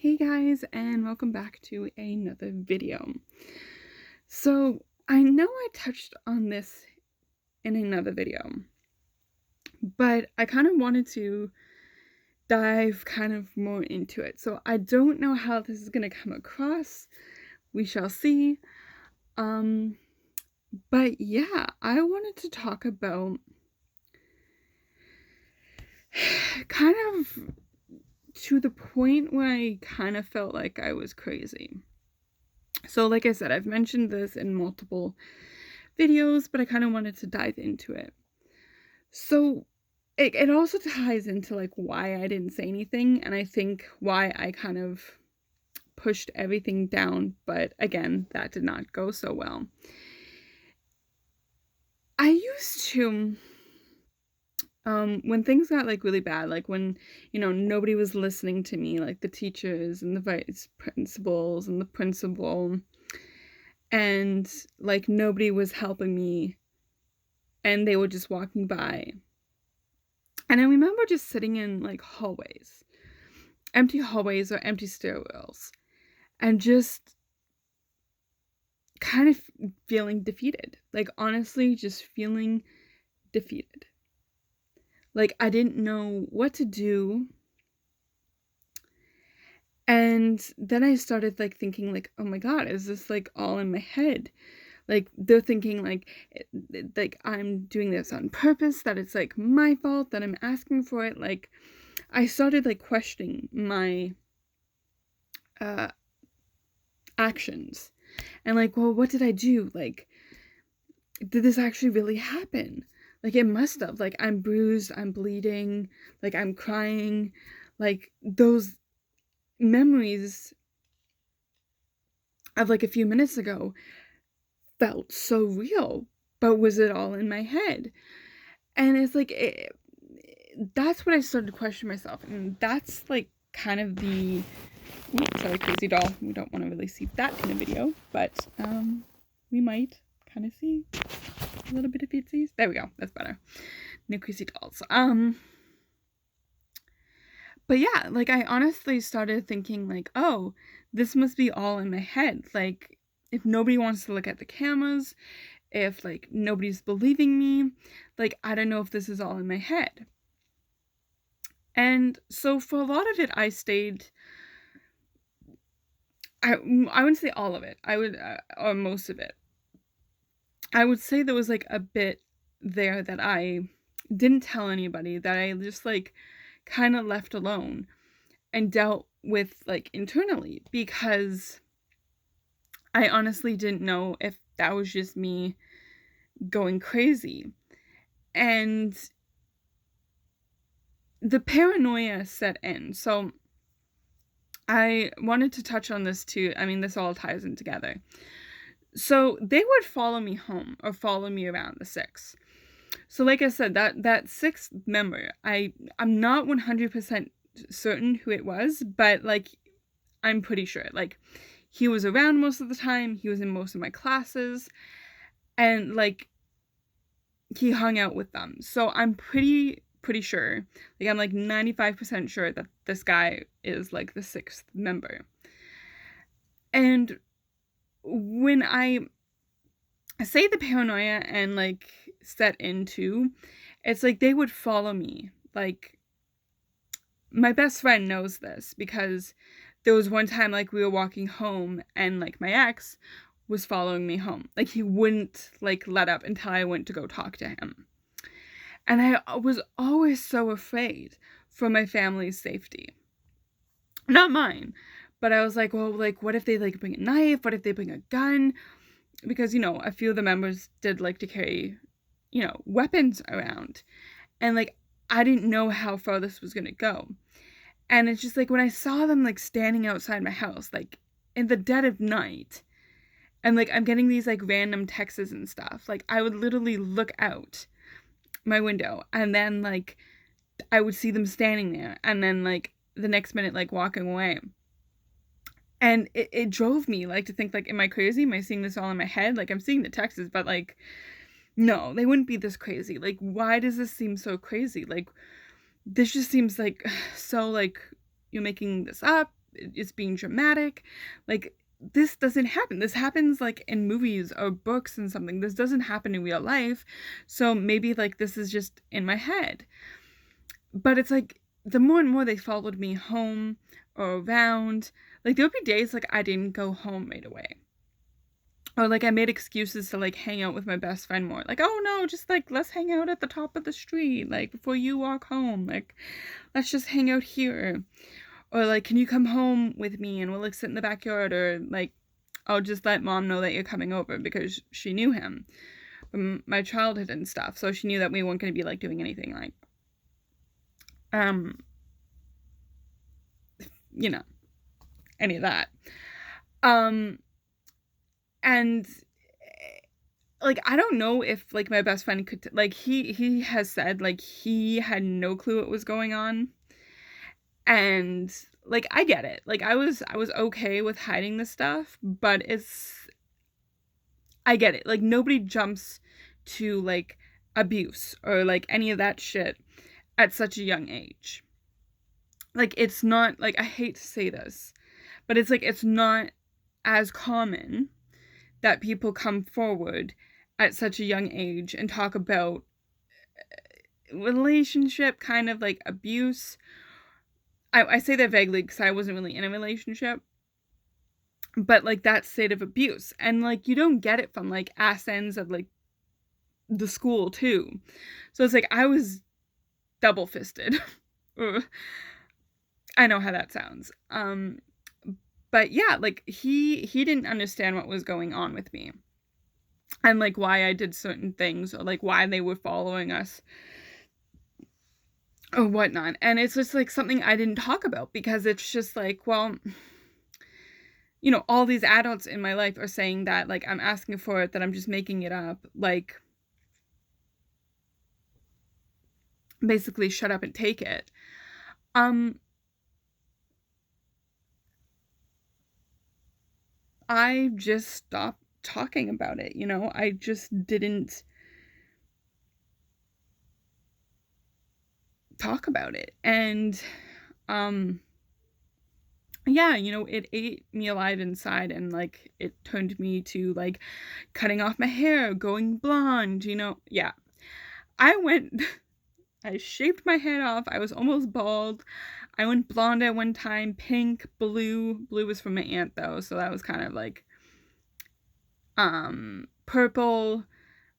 Hey guys, and welcome back to another video. So I know I touched on this in another video, but I kind of wanted to dive kind of more into it. So I don't know how this is going to come across. We shall see. But yeah, I wanted to talk about kind of to the point where I kind of felt like I was crazy. So like I said, I've mentioned this in multiple videos, but I kind of wanted to dive into it. So it also ties into like why I didn't say anything, and I think why I kind of pushed everything down, but again, that did not go so well. I used to when things got like really bad, like when nobody was listening to me, like the teachers and the vice principals and the principal, and like nobody was helping me and they were just walking by. And I remember just sitting in like hallways, empty hallways or empty stairwells, and just kind of feeling defeated. Like honestly, just feeling defeated. Like I didn't know what to do. And then I started like thinking like, oh my God, is this like all in my head? Like they're thinking like I'm doing this on purpose, that it's like my fault, that I'm asking for it. Like I started like questioning my actions and like, well, what did I do? Like, did this actually really happen? Like it must have. Like I'm bruised, I'm bleeding, like I'm crying. Like those memories of like a few minutes ago felt so real, but was it all in my head? And it's like that's what I started to question myself, and that's like kind of the sorry, crazy doll. We don't want to really see that in a video, but we might kind of see a little bit of feetsies. There we go. That's better. No crazy dolls. But yeah, like I honestly started thinking like, oh, this must be all in my head. Like if nobody wants to look at the cameras, if like nobody's believing me, like I don't know if this is all in my head. And so for a lot of it, I stayed. I wouldn't say all of it. I would or most of it. I would say there was like a bit there that I didn't tell anybody, that I just like kind of left alone and dealt with like internally, because I honestly didn't know if that was just me going crazy. And the paranoia set in. So I wanted to touch on this too. I mean, this all ties in together. So they would follow me home or follow me around the six. So like I said, that sixth member, I'm not 100% certain who it was, but like I'm pretty sure. Like he was around most of the time, he was in most of my classes, and like he hung out with them. So I'm pretty sure. Like I'm like 95% sure that this guy is like the sixth member. And when I say the paranoia and like set into, it's like they would follow me. Like my best friend knows this, because there was one time like we were walking home and like my ex was following me home. Like he wouldn't like let up until I went to go talk to him. And I was always so afraid for my family's safety. Not mine, but I was like, well, like what if they like bring a knife? What if they bring a gun? Because a few of the members did like to carry weapons around, and like I didn't know how far this was gonna go. And it's just like when I saw them like standing outside my house, like in the dead of night, and like I'm getting these like random texts and stuff, like I would literally look out my window and then like I would see them standing there, and then like the next minute like walking away. And it drove me like to think like, am I crazy? Am I seeing this all in my head? Like I'm seeing the texts, but like no, they wouldn't be this crazy. Like why does this seem so crazy? Like this just seems like so like you're making this up. it's being dramatic. Like, this doesn't happen. This happens like in movies or books and something. This doesn't happen in real life. So maybe like this is just in my head. But it's like the more and more they followed me home or around, like there would be days like I didn't go home right away. Or like I made excuses to like hang out with my best friend more. Like, oh no, just like let's hang out at the top of the street, like before you walk home. Like, let's just hang out here. Or like, can you come home with me and we'll like sit in the backyard, or like I'll just let mom know that you're coming over because she knew him from my childhood and stuff. So she knew that we weren't gonna be like doing anything like you know, any of that. And like I don't know if like my best friend could like he has said like he had no clue what was going on. And like I get it. Like I was okay with hiding this stuff, but I get it. Like nobody jumps to like abuse or like any of that shit at such a young age. Like it's not like, I hate to say this, but it's like it's not as common that people come forward at such a young age and talk about relationship kind of like abuse. I say that vaguely because I wasn't really in a relationship, but like that state of abuse, and like you don't get it from like ass ends of like the school too. So it's like I was double fisted. I know how that sounds. But yeah, like he didn't understand what was going on with me, and like why I did certain things, or like why they were following us or whatnot. And it's just like something I didn't talk about because it's just like, well, you know, all these adults in my life are saying that like I'm asking for it, that I'm just making it up. Like, basically shut up and take it. I just stopped talking about it, you know? I just didn't talk about it. And yeah, you know, it ate me alive inside, and like it turned me to like cutting off my hair, going blonde, you know. Yeah. I went I shaved my head off. I was almost bald. I went blonde at one time, pink, blue. Blue was from my aunt though, so that was kind of like purple,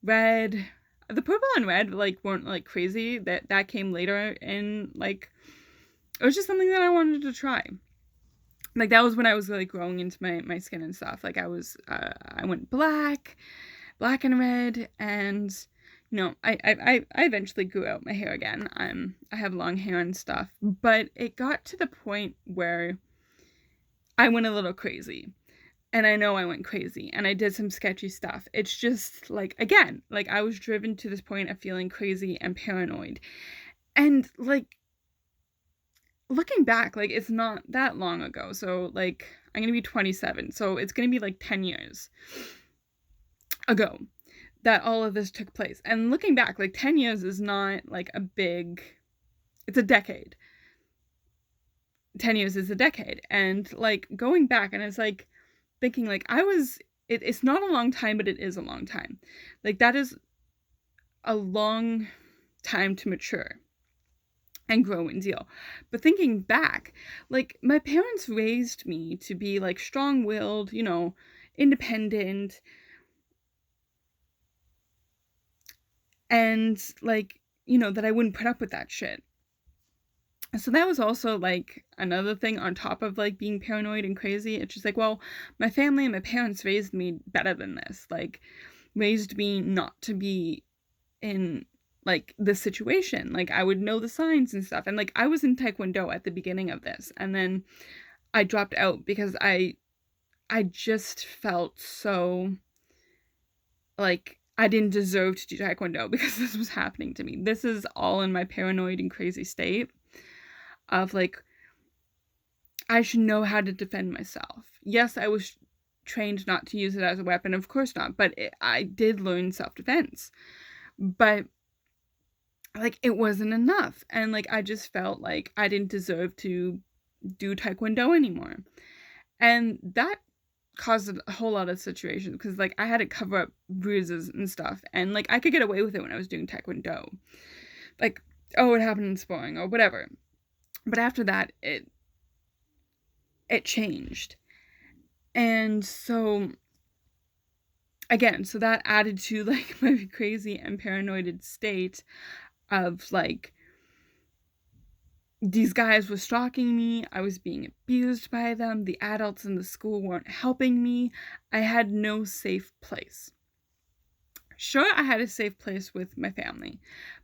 red. The purple and red like weren't like crazy. That came later in like, it was just something that I wanted to try. Like that was when I was like growing into my skin and stuff. Like I went black and red, and you know, I eventually grew out my hair again. I have long hair and stuff, but it got to the point where I went a little crazy. And I know I went crazy and I did some sketchy stuff. It's just like, again, like I was driven to this point of feeling crazy and paranoid. And like looking back, like it's not that long ago. So like I'm gonna be 27. So it's gonna be like 10 years ago that all of this took place. And looking back, like 10 years is not like a big, it's a decade. 10 years is a decade. And like going back, and it's like thinking like it's not a long time, but it is a long time. Like that is a long time to mature and grow and deal. But thinking back, like my parents raised me to be like strong-willed, you know, independent, and like, you know, that I wouldn't put up with that shit. So that was also like another thing on top of like being paranoid and crazy. It's just like, well, my family and my parents raised me better than this. Like raised me not to be in like this situation. Like I would know the signs and stuff. And like I was in Taekwondo at the beginning of this, and then I dropped out because I just felt so like I didn't deserve to do Taekwondo because this was happening to me. This is all in my paranoid and crazy state of like, I should know how to defend myself. Yes, I was trained not to use it as a weapon, of course not, but I did learn self-defense. But like it wasn't enough, and like I just felt like I didn't deserve to do taekwondo anymore. And that caused a whole lot of situations because, like, I had to cover up bruises and stuff. And, like, I could get away with it when I was doing taekwondo. Like, oh, it happened in sparring or whatever. But after that, it changed. And so, again, so that added to, like, my crazy and paranoid state of, like, these guys were stalking me, I was being abused by them, the adults in the school weren't helping me, I had no safe place. Sure, I had a safe place with my family,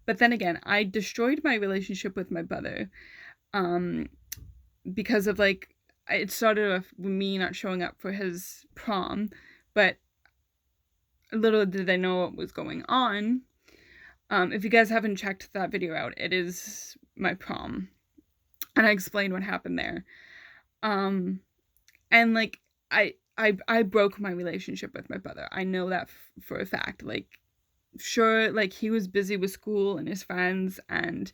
but then again, I destroyed my relationship with my brother, because of, like, it started with me not showing up for his prom, but little did I know what was going on. If you guys haven't checked that video out, it is my prom. And I explained what happened there. And, like, I broke my relationship with my brother. I know that for a fact. Like, sure, like, he was busy with school and his friends and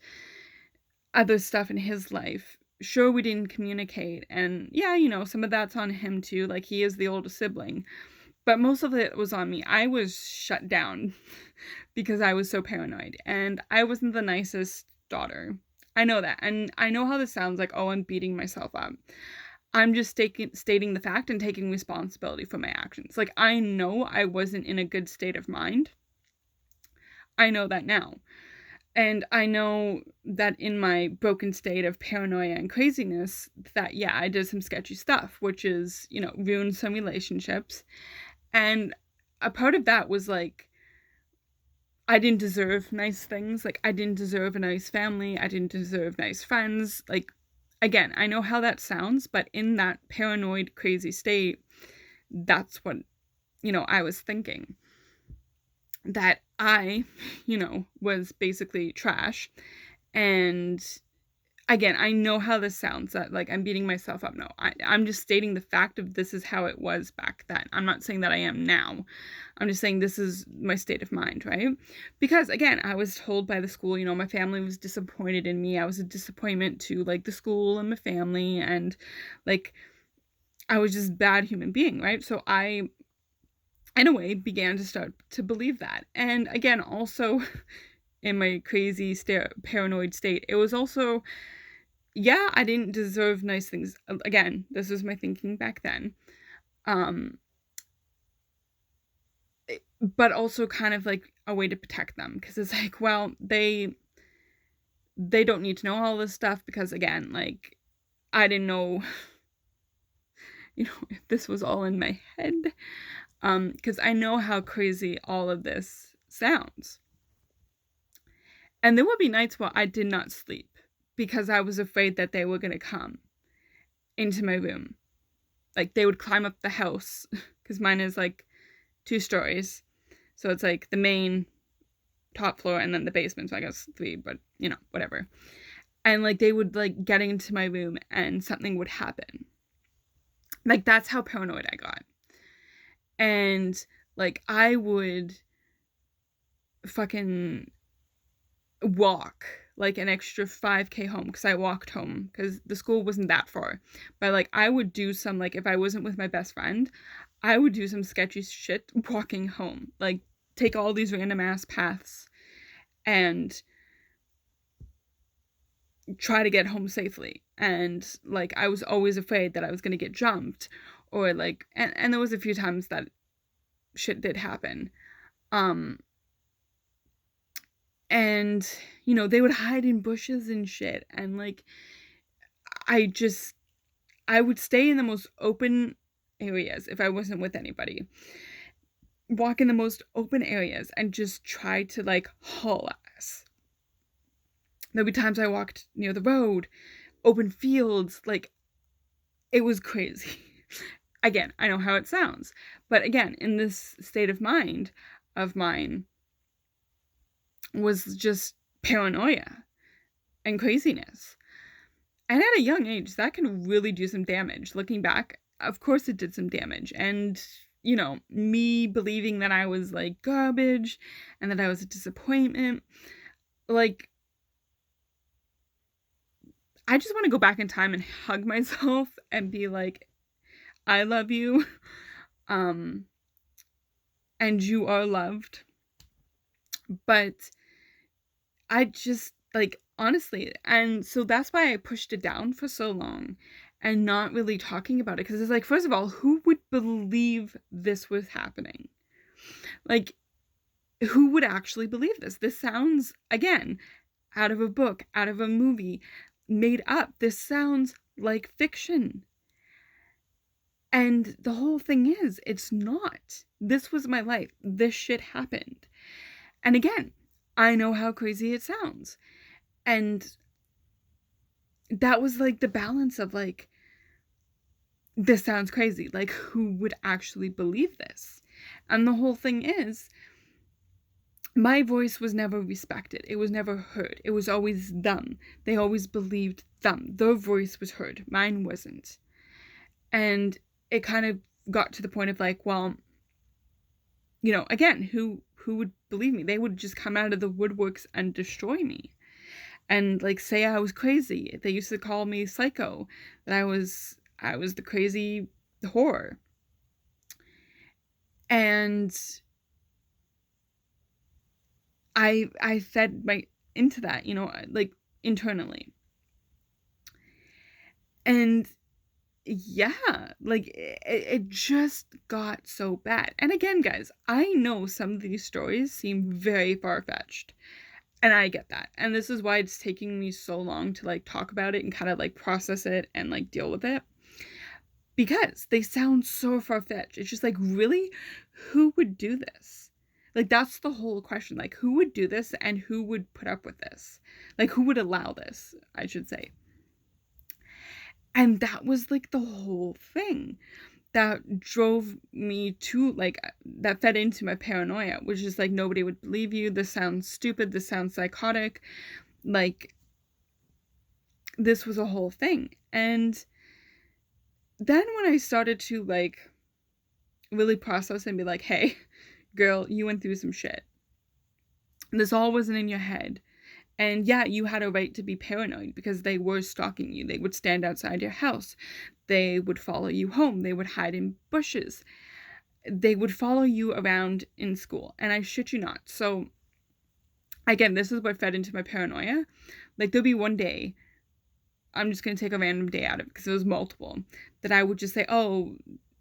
other stuff in his life. Sure, we didn't communicate. And, yeah, you know, some of that's on him, too. Like, he is the older sibling. But most of it was on me. I was shut down because I was so paranoid. And I wasn't the nicest daughter. I know that. And I know how this sounds like, oh, I'm beating myself up. I'm just stating the fact and taking responsibility for my actions. Like, I know I wasn't in a good state of mind. I know that now. And I know that in my broken state of paranoia and craziness, that, yeah, I did some sketchy stuff, which is, you know, ruined some relationships. And a part of that was, like, I didn't deserve nice things. Like, I didn't deserve a nice family. I didn't deserve nice friends. Like, again, I know how that sounds, but in that paranoid, crazy state, that's what, you know, I was thinking. That I, you know, was basically trash. And again, I know how this sounds, that, like, I'm beating myself up. No, I'm just stating the fact of this is how it was back then. I'm not saying that I am now. I'm just saying this is my state of mind, right? Because, again, I was told by the school, you know, my family was disappointed in me. I was a disappointment to, like, the school and my family, and, like, I was just a bad human being, right? So I, in a way, began to start to believe that. And, again, also, in my crazy paranoid state, it was also, yeah, I didn't deserve nice things. Again, this was my thinking back then. But also kind of like a way to protect them, because it's like, well, they don't need to know all this stuff, because, again, like, I didn't know, you know, if this was all in my head, because I know how crazy all of this sounds. And there would be nights where I did not sleep because I was afraid that they were going to come into my room. Like, they would climb up the house, because mine is, like, 2 stories. So it's, like, the main top floor and then the basement, so I guess 3, but, you know, whatever. And, like, they would, like, get into my room and something would happen. Like, that's how paranoid I got. And, like, I would fucking walk, like, an extra 5K home, because I walked home, because the school wasn't that far. But, like, I would do some, like, if I wasn't with my best friend, I would do some sketchy shit walking home. Like, take all these random ass paths and try to get home safely. And, like, I was always afraid that I was going to get jumped, or, like, and there was a few times that shit did happen. And, you know, they would hide in bushes and shit, and, like, I would stay in the most open areas if I wasn't with anybody. Walk in the most open areas and just try to, like, haul ass. There'll be times I walked near the road, open fields, like, it was crazy. Again, I know how it sounds, but again, in this state of mind of mine was just paranoia and craziness. And at a young age, that can really do some damage. Looking back, of course it did some damage. And, you know, me believing that I was, like, garbage and that I was a disappointment, like, I just want to go back in time and hug myself and be like, I love you. Um, and you are loved. But I just, like, honestly, and so that's why I pushed it down for so long and not really talking about it, because it's like, first of all, who would believe this was happening? Like, who would actually believe this? This sounds, again, out of a book, out of a movie, made up. This sounds like fiction. And the whole thing is, it's not. This was my life. This shit happened. And again, I know how crazy it sounds. And that was like the balance of like, this sounds crazy. Like, who would actually believe this? And the whole thing is, my voice was never respected. It was never heard. It was always them. They always believed them. Their voice was heard. Mine wasn't. And it kind of got to the point of like, well, you know, again, who would believe me? They would just come out of the woodworks and destroy me. And like say I was crazy. They used to call me psycho. That I was the crazy whore. And I fed into that, you know, like internally. And yeah, like it just got so bad. And again, guys, I know some of these stories seem very far-fetched. And I get that. And this is why it's taking me so long to like talk about it and kind of like process it and like deal with it. Because they sound so far-fetched. It's just like, really? Who would do this? Like, that's the whole question. Like, who would do this and who would put up with this? Like, who would allow this, I should say. And that was, like, the whole thing that drove me to, like, that fed into my paranoia, which is, like, nobody would believe you. This sounds stupid. This sounds psychotic. Like, this was a whole thing. And then when I started to, like, really process and be like, hey, girl, you went through some shit. This all wasn't in your head. And yeah, you had a right to be paranoid because they were stalking you. They would stand outside your house. They would follow you home. They would hide in bushes. They would follow you around in school. And I shit you not. So, again, this is what fed into my paranoia. Like, there'll be one day, I'm just going to take a random day out of it because it was multiple, that I would just say, oh,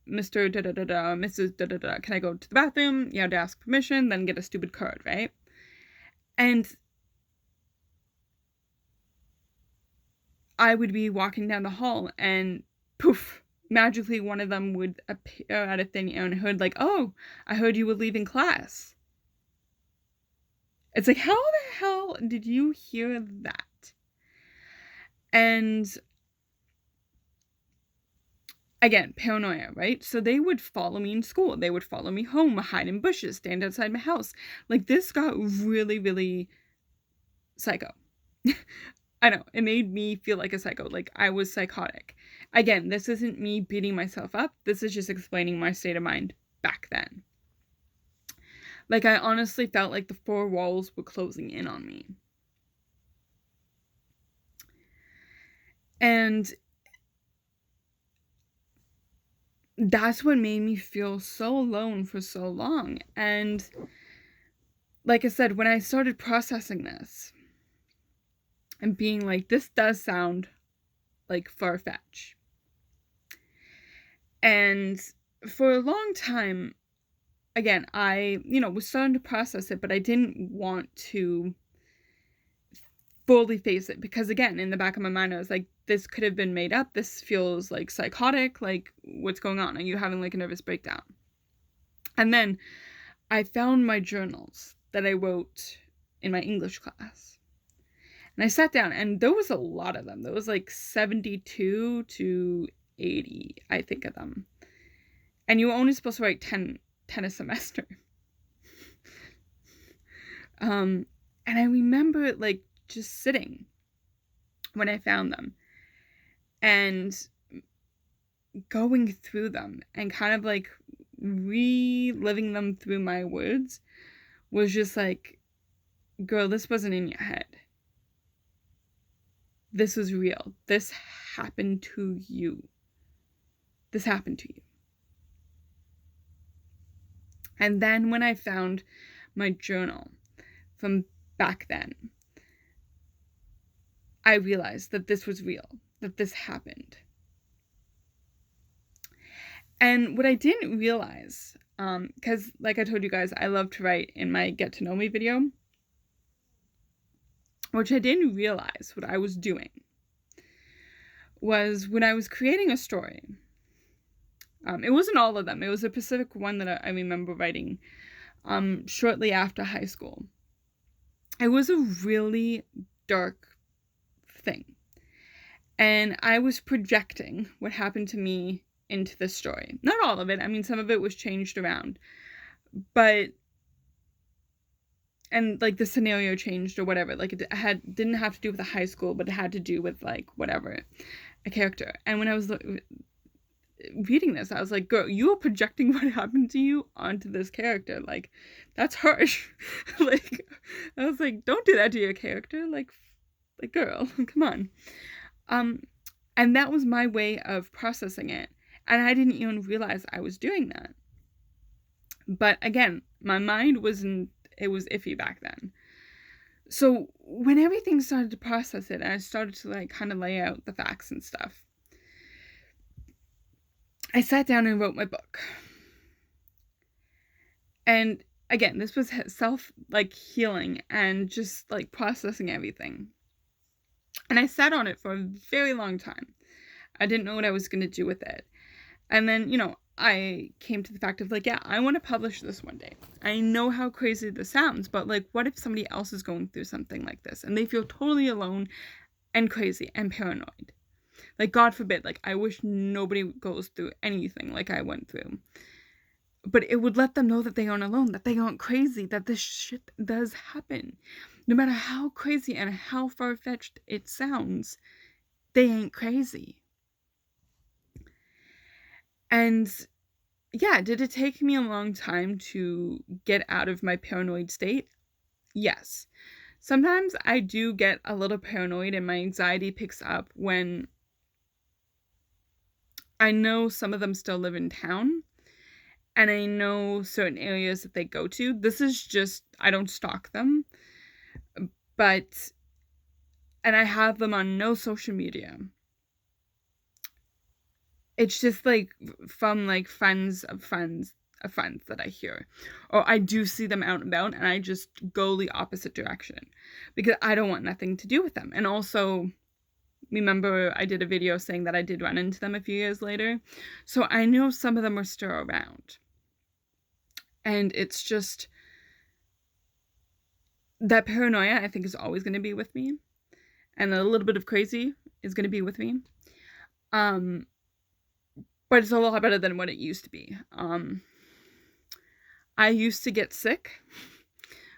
Mr. da-da-da-da, Mrs. da-da-da, can I go to the bathroom? You have to ask permission, then get a stupid card, right? And I would be walking down the hall and poof, magically one of them would appear out of thin air and heard like, oh, I heard you were leaving class. It's like, how the hell did you hear that? And again, paranoia, right? So they would follow me in school. They would follow me home, hide in bushes, stand outside my house. Like, this got really, really psycho. I know, it made me feel like a psycho, like I was psychotic. Again, this isn't me beating myself up. This is just explaining my state of mind back then. Like, I honestly felt like the four walls were closing in on me. And that's what made me feel so alone for so long. And like I said, when I started processing this and being like, this does sound like far-fetched. And for a long time, again, I, was starting to process it, but I didn't want to fully face it because, again, in the back of my mind, I was like, this could have been made up. This feels like psychotic. Like, what's going on? Are you having like a nervous breakdown? And then I found my journals that I wrote in my English class. And I sat down, and there was a lot of them. There was like 72 to 80, I think, of them. And you were only supposed to write 10 a semester. And I remember, like, just sitting when I found them and going through them and kind of, like, reliving them through my words was just like, girl, this wasn't in your head. this is real. This happened to you. This happened to you. And then when I found my journal from back then, I realized that this was real, that this happened. And what I didn't realize, because like I told you guys, I love to write in my Get to Know Me video, which I didn't realize what I was doing, was when I was creating a story. It wasn't all of them. It was a specific one that I remember writing shortly after high school. It was a really dark thing. And I was projecting what happened to me into the story. Not all of it. I mean, some of it was changed around. But, and like the scenario changed or whatever. Like it didn't have to do with the high school, but it had to do with like whatever, a character. And when I was reading this, I was like, girl, you are projecting what happened to you onto this character. Like, that's harsh. Like, I was like, don't do that to your character. Like girl, come on. And that was my way of processing it. And I didn't even realize I was doing that. But again, my mind it was iffy back then. So when everything started to process it, and I started to like kind of lay out the facts and stuff, I sat down and wrote my book. And again, this was healing and just like processing everything. And I sat on it for a very long time. I didn't know what I was going to do with it. And then, I came to the fact of like, yeah, I want to publish this one day. I know how crazy this sounds, but like, what if somebody else is going through something like this and they feel totally alone and crazy and paranoid? Like, God forbid, like, I wish nobody goes through anything like I went through. But it would let them know that they aren't alone, that they aren't crazy, that this shit does happen. No matter how crazy and how far-fetched it sounds, they ain't crazy. And yeah, did it take me a long time to get out of my paranoid state? Yes. Sometimes I do get a little paranoid and my anxiety picks up when I know some of them still live in town and I know certain areas that they go to. This is just, I don't stalk them, and I have them on no social media. It's just like from like friends of friends that I hear, or I do see them out and about and I just go the opposite direction because I don't want nothing to do with them. And also, remember I did a video saying that I did run into them a few years later. So I know some of them are still around. And it's just, that paranoia I think is always going to be with me. And a little bit of crazy is going to be with me. But it's a lot better than what it used to be. I used to get sick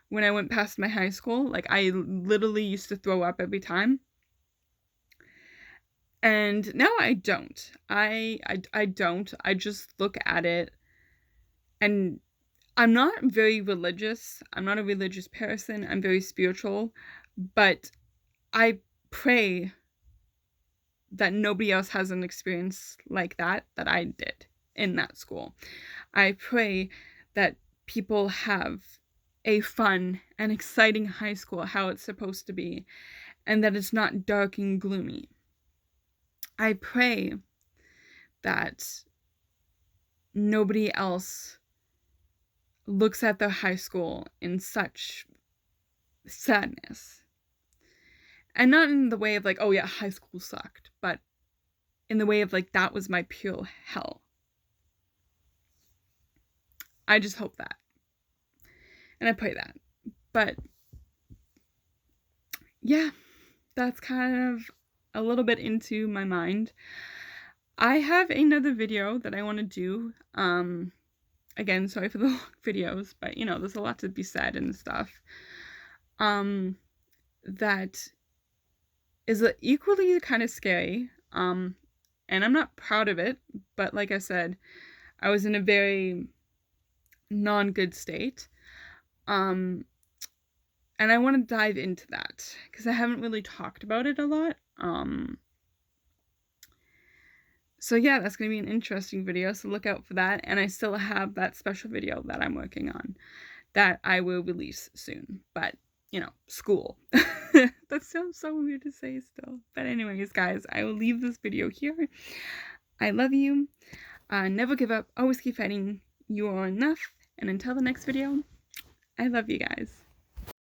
when I went past my high school. Like, I literally used to throw up every time. And now I don't. I don't. I just look at it, and I'm not very religious. I'm not a religious person. I'm very spiritual. But I pray that nobody else has an experience like that I did in that school. I pray that people have a fun and exciting high school, how it's supposed to be, and that it's not dark and gloomy. I pray that nobody else looks at their high school in such sadness. And not in the way of like, oh yeah, high school sucked, but in the way of like, that was my pure hell. I just hope that. And I pray that. But yeah, that's kind of a little bit into my mind. I have another video that I want to do. Again, sorry for the long videos, but there's a lot to be said and stuff. That is equally kind of scary. And I'm not proud of it, but like I said, I was in a very non-good state. And I want to dive into that because I haven't really talked about it a lot. So yeah, that's going to be an interesting video, so look out for that. And I still have that special video that I'm working on that I will release soon. But, you know, school. That sounds so weird to say still. But anyways, guys, I will leave this video here. I love you. Never give up. Always keep fighting. You are enough. And until the next video, I love you guys.